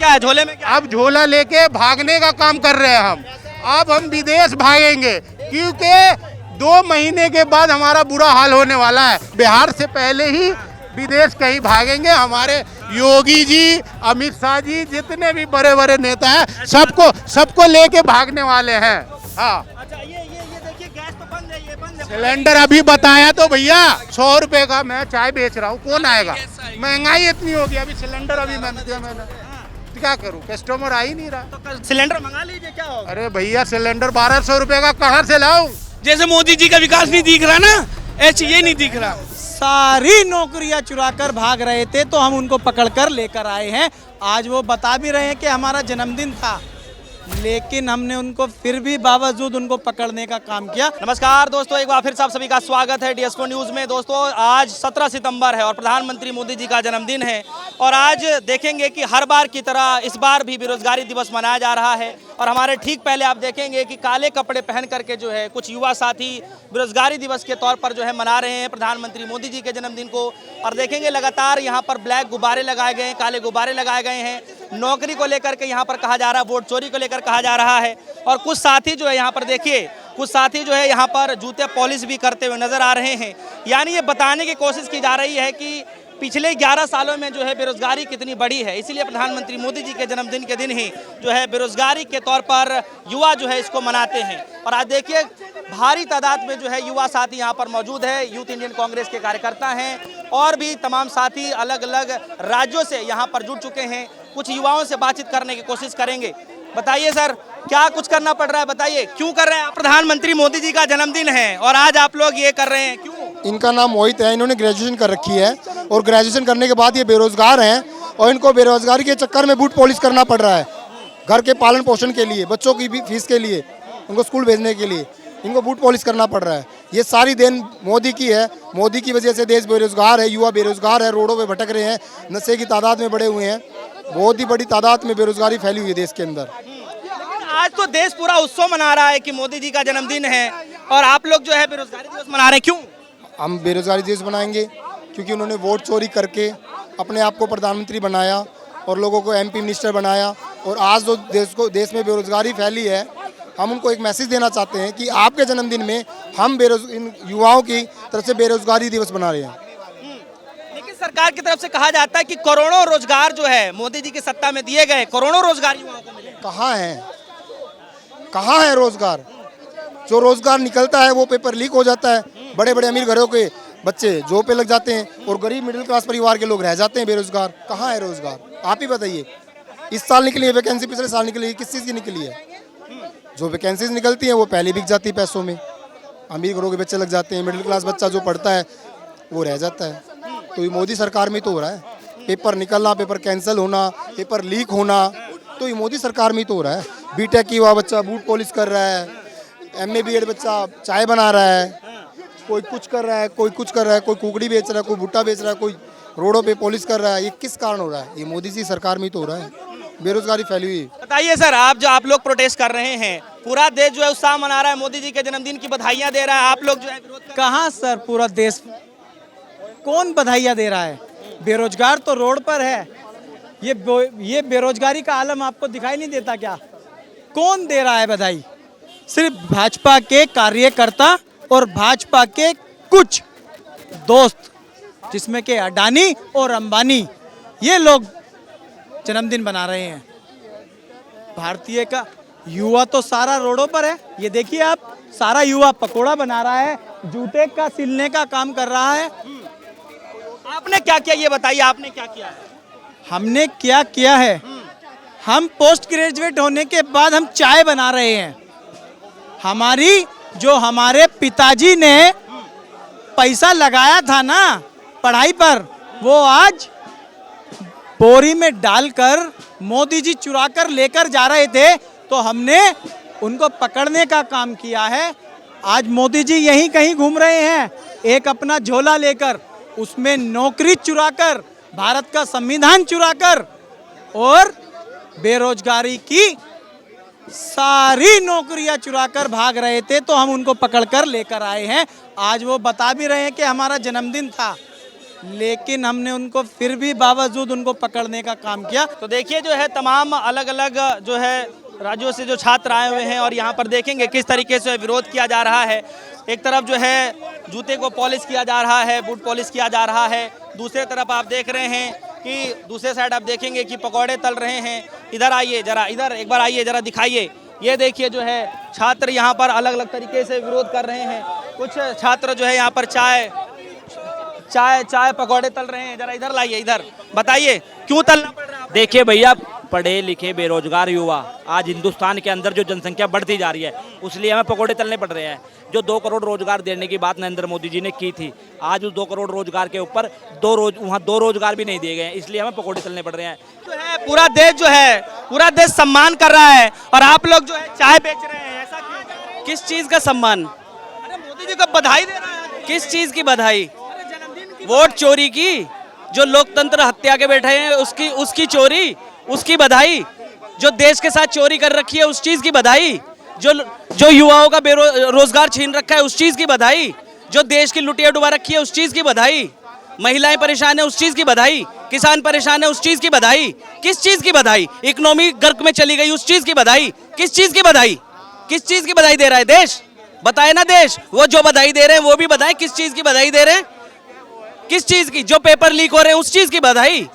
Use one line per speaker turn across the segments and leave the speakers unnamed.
क्या है झोले में? क्या
अब झोला लेके भागने का काम कर रहे हैं हम। अब हम विदेश भागेंगे क्योंकि 2 महीने के बाद हमारा बुरा हाल होने वाला है। बिहार से पहले ही विदेश कहीं भागेंगे। हमारे योगी जी, अमित शाह जी, जितने भी बड़े बड़े नेता हैं, सबको लेके भागने वाले हैं। हाँ,
अच्छा ये देखिए गैस तो बंद है, ये बंद है।
सिलेंडर अभी बताया तो भैया 100 रुपए का मैं चाय बेच रहा हूँ, कौन आएगा? महंगाई इतनी होगी, अभी सिलेंडर अभी मैंने तो क्या करूँ, कस्टमर आ ही नहीं रहा।
तो सिलेंडर मंगा लीजिए, क्या होगा?
अरे भैया सिलेंडर 1200 रुपए का कहाँ से लाऊं?
जैसे मोदी जी का विकास नहीं दिख रहा ना, ऐसे ये नहीं दिख रहा।
सारी नौकरियां चुराकर भाग रहे थे तो हम उनको पकड़कर लेकर आए हैं। आज वो बता भी रहे हैं कि हमारा जन्मदिन था, लेकिन हमने उनको फिर भी बावजूद उनको पकड़ने का काम किया।
नमस्कार दोस्तों, एक बार फिर से आप सभी का स्वागत है DS4 न्यूज़ में। दोस्तों आज 17 सितंबर है और प्रधानमंत्री मोदी जी का जन्मदिन है और आज देखेंगे कि हर बार की तरह इस बार भी बेरोजगारी दिवस मनाया जा रहा है। और हमारे ठीक पहले आप देखेंगे कि काले कपड़े पहन करके जो है कुछ युवा साथी बेरोजगारी दिवस के तौर पर जो है मना रहे हैं प्रधानमंत्री मोदी जी के जन्मदिन को। और देखेंगे लगातार यहाँ पर ब्लैक गुब्बारे लगाए गए हैं, काले गुब्बारे लगाए गए हैं। नौकरी को लेकर के यहाँ पर कहा जा रहा है, वोट चोरी को लेकर कहा जा रहा है। और कुछ साथी जो है यहाँ पर देखिए, कुछ साथी जो है यहाँ पर जूते पॉलिश भी करते हुए नजर आ रहे हैं। यानी ये बताने की कोशिश की जा रही है कि पिछले 11 सालों में जो है बेरोजगारी कितनी बड़ी है। इसीलिए प्रधानमंत्री मोदी जी के जन्मदिन के दिन ही जो है बेरोजगारी के तौर पर युवा जो है इसको मनाते हैं। और आज देखिए भारी तादाद में जो है युवा साथी यहाँ पर मौजूद है। यूथ इंडियन कांग्रेस के कार्यकर्ता हैं और भी तमाम साथी अलग अलग राज्यों से यहाँ पर जुड़ चुके हैं। कुछ युवाओं से बातचीत करने की कोशिश करेंगे। बताइए सर, क्या कुछ करना पड़ रहा है, बताइए क्यों कर रहे हैं आप? प्रधानमंत्री मोदी जी का जन्मदिन है और आज आप लोग ये कर रहे हैं, क्यों?
इनका नाम मोहित है, इन्होंने ग्रेजुएशन कर रखी है और ग्रेजुएशन करने के बाद ये बेरोजगार हैं और इनको बेरोजगारी के चक्कर में बूट पॉलिश करना पड़ रहा है। घर के पालन पोषण के लिए, बच्चों की भी फीस के लिए, उनको स्कूल भेजने के लिए इनको बूट पॉलिश करना पड़ रहा है। ये सारी देन मोदी की है। मोदी की वजह से देश बेरोजगार है, युवा बेरोजगार है, रोडों पे भटक रहे हैं, नशे की तादाद में बढ़े हुए हैं। बहुत ही बड़ी तादाद में बेरोजगारी फैली हुई है देश के अंदर।
आज तो देश पूरा उत्सव मना रहा है कि मोदी जी का जन्मदिन है और आप लोग जो है बेरोजगारी दिवस मना रहे हैं, क्यों?
हम बेरोजगारी दिवस बनाएंगे क्योंकि उन्होंने वोट चोरी करके अपने आप को प्रधानमंत्री बनाया और लोगों को MP मिनिस्टर बनाया। और आज जो देश में बेरोजगारी फैली है, हम उनको एक मैसेज देना चाहते हैं कि आपके जन्मदिन में हम इन युवाओं की तरफ से बेरोजगारी दिवस बना रहे हैं।
लेकिन सरकार की तरफ से कहा जाता है कि करोड़ों रोजगार जो है मोदी जी की सत्ता में दिए गए, करोड़ों रोजगार युवाओं को मिले।
कहाँ है रोजगार? जो रोजगार निकलता है वो पेपर लीक हो जाता है। बड़े बड़े अमीर घरों के बच्चे जॉब पे लग जाते हैं और गरीब मिडिल क्लास परिवार के लोग रह जाते हैं बेरोजगार। कहाँ है रोजगार? आप ही बताइए। इस साल निकली है वैकेंसी, पिछले साल निकली है, किस चीज़ की निकली है? जो वैकेंसीज निकलती हैं वो पहले बिक जाती है पैसों में। अमीर घरों के बच्चे लग जाते हैं, मिडिल क्लास बच्चा जो पढ़ता है वो रह जाता है। तो ये मोदी सरकार में तो हो रहा है। पेपर निकलना, पेपर कैंसिल होना, पेपर लीक होना, तो ये मोदी सरकार में तो हो रहा है। BTech की हुआ बच्चा बूट पॉलिश कर रहा है, MA BEd बच्चा चाय बना रहा है, कोई कुछ कर रहा है, कोई कुछ कर रहा है, कोई कुकड़ी बेच रहा है, कोई भुट्टा बेच रहा है, कोई रोडों पे पॉलिश कर रहा है। ये किस कारण हो रहा है? ये मोदी जी सरकार में तो हो रहा है। बेरोजगारी फैली हुई।
बताइए सर, आप लोग प्रोटेस्ट कर रहे हैं, पूरा देश जो है उत्साह मना रहा है, मोदी जी के जन्मदिन की बधाइयां दे रहा है, आप लोग जो है विरोध कर।
कहाँ सर, पूरा देश कौन बधाइयाँ दे रहा है? बेरोजगार तो रोड पर है। ये बेरोजगारी का आलम आपको दिखाई नहीं देता क्या? कौन दे रहा है बधाई? सिर्फ भाजपा के कार्यकर्ता और भाजपा के कुछ दोस्त, जिसमें के अडानी और अंबानी, ये लोग जन्मदिन बना रहे हैं। भारतीय का युवा तो सारा रोडों पर है। ये देखिए आप, सारा युवा पकोड़ा बना रहा है, जूते का सिलने का काम कर रहा है।
आपने क्या किया ये बताइए, आपने क्या किया है?
हमने क्या किया है? हम पोस्ट ग्रेजुएट होने के बाद हम चाय बना रहे हैं। हमारे पिताजी ने पैसा लगाया था ना पढ़ाई पर, वो आज बोरी में डालकर मोदी जी चुरा कर लेकर जा रहे थे, तो हमने उनको पकड़ने का काम किया है। आज मोदी जी यहीं कहीं घूम रहे हैं, एक अपना झोला लेकर, उसमें नौकरी चुराकर, भारत का संविधान चुराकर और बेरोजगारी की सारी नौकरियां चुराकर भाग रहे थे, तो हम उनको पकड़कर लेकर आए हैं। आज वो बता भी रहे हैं कि हमारा जन्मदिन था, लेकिन हमने उनको फिर भी बावजूद उनको पकड़ने का काम किया।
तो देखिए जो है तमाम अलग अलग जो है राज्यों से जो छात्र आए हुए हैं और यहाँ पर देखेंगे किस तरीके से विरोध किया जा रहा है। एक तरफ जो है जूते को पॉलिश किया जा रहा है, बूट पॉलिश किया जा रहा है, दूसरे तरफ आप देख रहे हैं कि दूसरे साइड आप देखेंगे कि पकौड़े तल रहे हैं। इधर आइए जरा, इधर एक बार आइए जरा, दिखाइए। ये देखिए जो है छात्र यहाँ पर अलग अलग तरीके से विरोध कर रहे हैं। कुछ छात्र जो है यहाँ पर चाय पकौड़े तल रहे हैं। जरा इधर लाइए, इधर बताइए क्यों तलना पड़ रहा है आपको?
देखिए भैया, पढ़े लिखे बेरोजगार युवा आज हिंदुस्तान के अंदर जो जनसंख्या बढ़ती जा रही है, उसलिए हमें पकोड़े तलने पड़ रहे हैं। जो 2 करोड़ रोजगार देने की बात नरेंद्र मोदी जी ने की थी, आज उस 2 करोड़ रोजगार के ऊपर वहाँ 2 रोजगार भी नहीं दिए गए हैं, इसलिए हमें पकोड़े तलने पड़ रहे हैं।
जो है पूरा देश जो है, पूरा देश सम्मान कर रहा है और आप लोग जो है चाय बेच रहे हैं, ऐसा क्यों?
किस चीज का सम्मान?
अरे मोदी जी को बधाई दे रहा है।
किस चीज की बधाई?
अरे जन्मदिन की
वोट चोरी की, जो लोकतंत्र हत्या के बैठे हैं उसकी चोरी, उसकी बधाई। जो देश के साथ चोरी कर रखी है उस चीज की बधाई। जो युवाओं का रोजगार छीन रखा है उस चीज की बधाई। जो देश की लुटिया डुबा रखी है उस चीज की बधाई। महिलाएं परेशान है उस चीज की बधाई। किसान परेशान है उस चीज की बधाई। किस चीज की बधाई? इकोनॉमी गर्क में चली गई उस चीज की बधाई। किस चीज की बधाई? किस चीज की बधाई दे रहा है देश? बताए ना देश। वो जो बधाई दे रहे हैं वो भी बताएं किस चीज की बधाई दे रहे हैं। किस चीज की? जो पेपर लीक हो रहे हैं उस चीज की बधाई।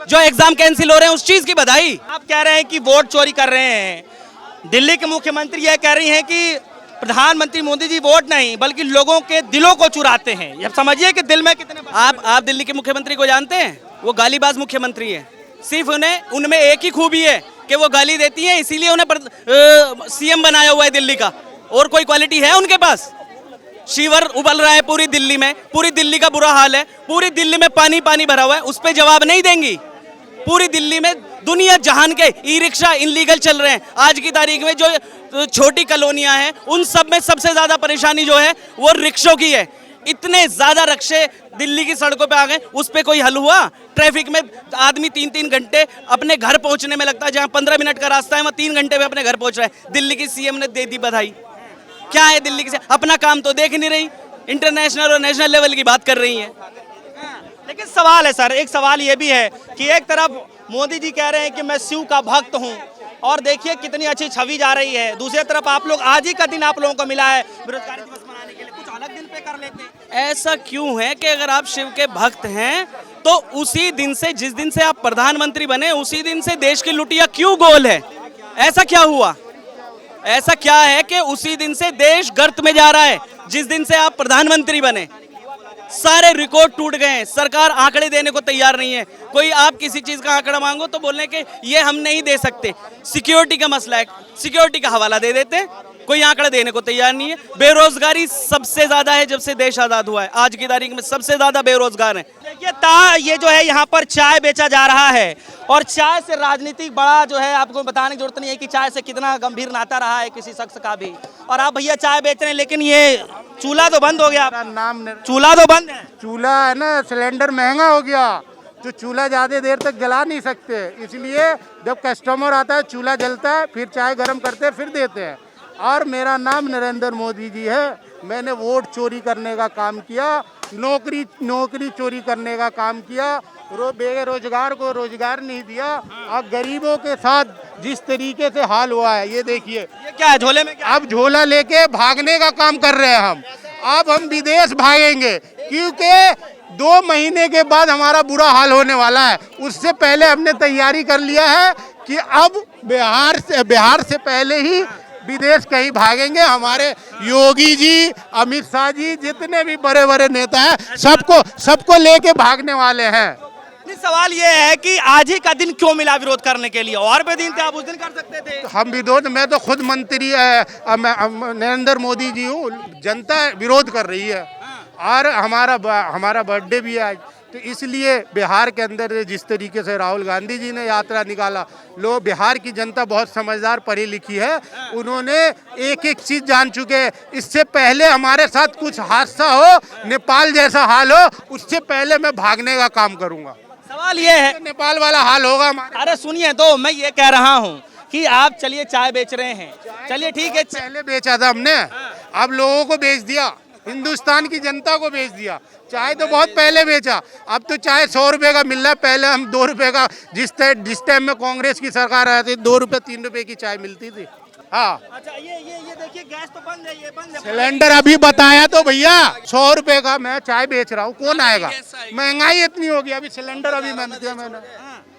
जो एग्जाम कैंसिल हो रहे हैं उस चीज की बधाई।
आप कह रहे हैं कि वोट चोरी कर रहे हैं। दिल्ली के मुख्यमंत्री यह कह रही हैं कि प्रधानमंत्री मोदी जी वोट नहीं बल्कि लोगों के दिलों को चुराते हैं। अब समझिए कि दिल में कितने
आप दिल्ली के मुख्यमंत्री को जानते हैं? वो गालीबाज मुख्यमंत्री है। सिर्फ उनमें एक ही खूबी है कि वो गाली देती है, इसीलिए उन्हें सीएम बनाया हुआ है दिल्ली का। और कोई क्वालिटी है उनके पास? शीवर उबल रहा है पूरी दिल्ली में, पूरी दिल्ली का बुरा हाल है, पूरी दिल्ली में पानी पानी भरा हुआ है, उस पर जवाब नहीं देंगी। पूरी दिल्ली में दुनिया जहान के ई रिक्शा इनलीगल चल रहे हैं। आज की तारीख में जो छोटी कॉलोनियां हैं उन सब में सबसे ज्यादा परेशानी जो है वो रिक्शों की है। इतने ज्यादा रिक्शे दिल्ली की सड़कों पे आ गए, उस पे कोई हल हुआ? ट्रैफिक में आदमी 3-3 घंटे अपने घर पहुंचने में लगता है, जहां 15 मिनट का रास्ता है वहां 3 घंटे में अपने घर पहुंच रहा है। दिल्ली की सीएम ने दे दी बधाई। क्या है दिल्ली की? अपना काम तो देख नहीं रही, इंटरनेशनल और नेशनल लेवल की बात कर रही है।
लेकिन सवाल है सर, एक सवाल ये भी है कि एक तरफ मोदी जी कह रहे हैं कि मैं शिव का भक्त हूं और देखिए कितनी अच्छी छवि जा रही है, दूसरी तरफ आप लोग आज ही का दिन आप लोगों को मिला है बेरोजगारी दिवस मनाने के लिए, कुछ अलग दिन पे कर लेते।
ऐसा क्यों है कि अगर आप शिव के भक्त हैं तो उसी दिन से, जिस दिन से आप प्रधानमंत्री बने उसी दिन से देश की लुटिया क्यों गोल है? ऐसा क्या हुआ? ऐसा क्या है कि उसी दिन से देश गर्त में जा रहा है जिस दिन से आप प्रधानमंत्री बने? सारे रिकॉर्ड टूट गए हैं। सरकार आंकड़े देने को तैयार नहीं है। कोई आप किसी चीज का आंकड़ा मांगो तो बोलने के ये हम नहीं दे सकते, सिक्योरिटी का मसला है, सिक्योरिटी का हवाला दे देते हैं। कोई आंकड़ा देने को तैयार नहीं है। बेरोजगारी सबसे ज्यादा है जब से देश आजाद हुआ है। आज की तारीख में सबसे ज्यादा बेरोजगार हैं।
देखिए ये जो है यहाँ पर चाय बेचा जा रहा है और चाय से राजनीतिक बड़ा जो है आपको बताने की जरूरत नहीं है कि चाय से कितना गंभीर नाता रहा है किसी शख्स का भी। और आप भैया चाय बेच रहे हैं लेकिन ये चूल्हा तो बंद हो गया। चूल्हा तो बंद है।
चूल्हा है ना, सिलेंडर महंगा हो गया तो चूल्हा ज़्यादा देर तक जला नहीं सकते, इसलिए जब कस्टमर आता है चूल्हा जलता है, फिर चाय गर्म करते हैं, फिर देते हैं। और मेरा नाम नरेंद्र मोदी जी है। मैंने वोट चोरी करने का काम किया, नौकरी चोरी करने का काम किया, बेरोजगार को रोजगार नहीं दिया और गरीबों के साथ जिस तरीके से हाल हुआ है ये देखिए।
ये क्या है झोले में? क्या
अब झोला लेके भागने का काम कर रहे हैं हम। अब हम विदेश भागेंगे क्योंकि 2 महीने के बाद हमारा बुरा हाल होने वाला है। उससे पहले हमने तैयारी कर लिया है कि अब बिहार से पहले ही विदेश कहीं भागेंगे। हमारे योगी जी, अमित शाह जी, जितने भी बड़े बड़े नेता हैं सबको लेके भागने वाले हैं।
नहीं, सवाल ये है कि आज ही का दिन क्यों मिला विरोध करने के लिए? और भी दिन थे, आप उस दिन कर सकते थे।
हम विरोध, मैं तो खुद मंत्री नरेंद्र मोदी जी हूँ, जनता विरोध कर रही है और हमारा बर्थडे भी है आज, तो इसलिए बिहार के अंदर जिस तरीके से राहुल गांधी जी ने यात्रा निकाला, लोग बिहार की जनता बहुत समझदार पढ़ी लिखी है, उन्होंने एक एक चीज़ जान चुके हैं। इससे पहले हमारे साथ कुछ हादसा हो, नेपाल जैसा हाल हो, उससे पहले मैं भागने का काम करूँगा।
सवाल ये है
नेपाल वाला हाल होगा हमारे।
अरे सुनिए तो मैं ये कह रहा हूँ कि आप चलिए चाय बेच रहे हैं, चलिए ठीक है,
पहले बेचा था हमने, अब लोगों को बेच दिया। हिंदुस्तान की जनता को बेच दिया। चाय तो बहुत पहले बेचा, अब तो चाय 100 रुपए का मिल रहा है। पहले हम 2 रुपए का, जिस टाइम में कांग्रेस की सरकार आई थी 2 रुपए 3 रुपए की चाय मिलती थी। हाँ,
अच्छा ये देखिए गैस तो बंद है, ये बंद है।
सिलेंडर अभी बताया तो भैया 100 रुपए का मैं चाय बेच रहा हूँ, कौन आएगा? महंगाई इतनी होगी, अभी सिलेंडर अभी मैंने दिया मैंने,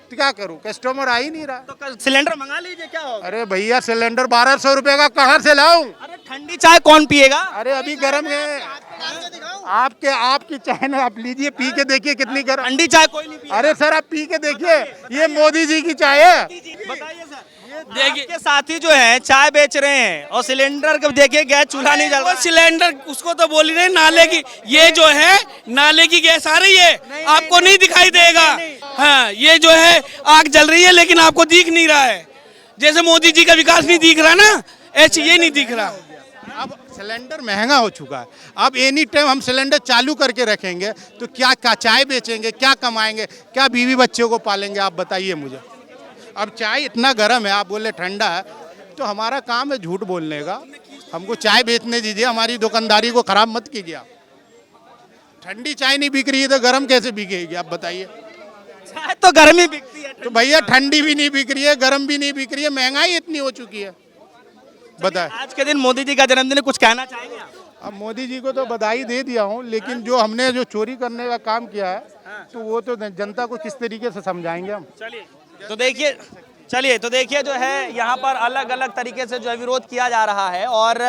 तो क्या करूँ? कस्टमर आ ही नहीं रहा।
तो सिलेंडर मंगा लीजिए, क्या होगा?
अरे भैया सिलेंडर 1200 रुपए का कहाँ से लाऊं?
अरे ठंडी चाय कौन पिएगा?
अरे अभी गर्म है। आपकी चाय ना आप लीजिए, पी के देखिए कितनी गर्म।
ठंडी चाय कोई नहीं पिएगा।
अरे सर आप पी के देखिए, ये मोदी जी की चाय है।
बताइए सर, देखिए के साथी जो है चाय बेच रहे हैं और सिलेंडर को देखिए गैस चूल्हा नहीं जल रहा।
सिलेंडर उसको तो बोल ही नहीं, नाले की ये जो है नाले की गैस आ रही है, आपको नहीं दिखाई देगा। हाँ, ये जो है आग जल रही है लेकिन आपको दिख नहीं रहा है। जैसे मोदी जी का विकास नहीं दिख रहा ना, ऐसे ये नहीं दिख रहा।
अब सिलेंडर महंगा हो चुका है, अब एनी टाइम हम सिलेंडर चालू करके रखेंगे तो क्या चाय बेचेंगे, क्या कमाएंगे, क्या बीवी बच्चों को पालेंगे? आप बताइए मुझे। अब चाय इतना गर्म है, आप बोले ठंडा है, तो हमारा काम है झूठ बोलने का। हमको चाय बेचने दीजिए, हमारी दुकानदारी को खराब मत कीजिए आप। ठंडी चाय नहीं बिक रही है तो गर्म कैसे बिकेगी? आप बताइए।
चाय तो गर्मी बिकती है,
तो भैया ठंडी भी नहीं बिक रही है, गर्म भी नहीं बिक रही है, महंगाई इतनी हो चुकी है, बताए।
आज के दिन मोदी जी का जन्मदिन है, कुछ कहना चाहेंगे आप?
अब मोदी जी को तो बधाई दे दिया हूँ, लेकिन जो हमने जो चोरी करने का काम किया है तो वो तो जनता को किस तरीके से समझाएंगे हम।
चलिए तो देखिए जो है यहाँ पर अलग अलग तरीके से जो है विरोध किया जा रहा है। और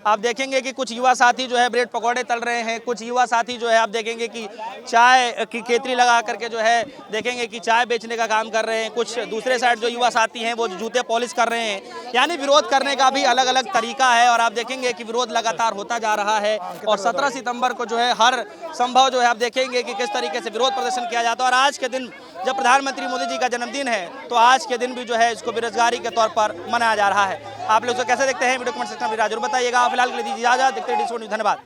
आप देखेंगे कि कुछ युवा साथी जो है ब्रेड पकौड़े तल रहे हैं, कुछ युवा साथी जो है आप देखेंगे कि चाय की केतली लगा करके जो है देखेंगे कि चाय बेचने का काम कर रहे हैं। कुछ दूसरे साइड जो युवा साथी हैं वो जूते पॉलिश कर रहे हैं। यानी विरोध करने का भी अलग अलग तरीका है और आप देखेंगे कि विरोध लगातार होता जा रहा है। और 17 सितंबर को जो है हर संभव जो है आप देखेंगे कि किस तरीके से विरोध प्रदर्शन किया जाता है। और आज के दिन जब प्रधानमंत्री मोदी जी का जन्मदिन है तो आज के दिन भी जो है इसको बेरोजगारी के तौर पर मनाया जा रहा है। आप लोग तो कैसे देखते हैं? वीडियो कमेंट सेक्शन में जरूर बताइएगा। फिलहाल के लिए दीजिए इजाजत, देखते रहिए डिस्कॉन न्यूज़। धन्यवाद।